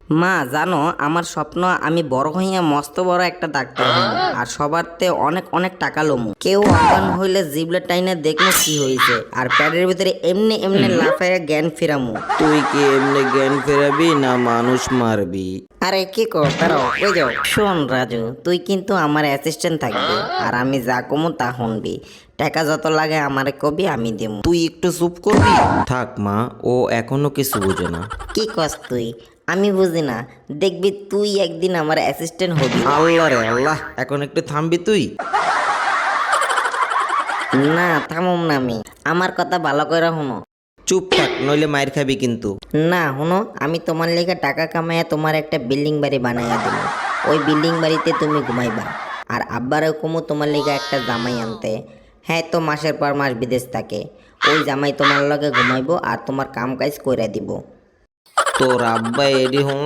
মা জানো, আমার স্বপ্ন আমি বড় হইয়া মস্ত বড় একটা ডাক্তার হইব আর সবারতে অনেক অনেক টাকা লমু। কেউ অজ্ঞান হইলে জিবলে টাইনে দেখমু কি হইছে আর প্যাডের ভিতরে এমনি এমনি লাফাইয়া জ্ঞান ফিরামু। তুই কি এমনি জ্ঞান ফেরাবি না মানুষ মারবি? আরে কি কর তারাও কই যাও। শোন রাজু, তুই কিন্তু আমার অ্যাসিস্ট্যান্ট থাকবি আর আমি যা কমু তা শুনবি। টাকা যত লাগে আমারে কবি, আমি দেবো। তুই একটু চুপ করবি? থাক মা, ও এখনো কিছু বুঝে না। কি কস তুই? আমি বুঝি না, দেখবি তুই একদিন আমার অ্যাসিস্ট্যান্ট হবি। আল্লাহ রে আল্লাহ, এখন একটু থামবি তুই? না থামুম না আমি, আমার কথা ভালো করে শুনো। চুপ থাক, নইলে মায়ের খাবি কিন্তু। না শুনো, আমি তোমার লেগে টাকা কামাইয়া তোমার একটা বিল্ডিং বাড়ি বানাইয়া দেবো। ওই বিল্ডিং বাড়িতে তুমি ঘুমাইবা আর আব্বারও কমু তোমার লেগে একটা জামাই আনতে। হ্যাঁ, তো মাসের পর মাস বিদেশ থাকে, ওই জামাই তোমার লগে ঘুমাইবো আর তোমার কাম কাজ কইরা দিব। তোর আব্বা এডি হন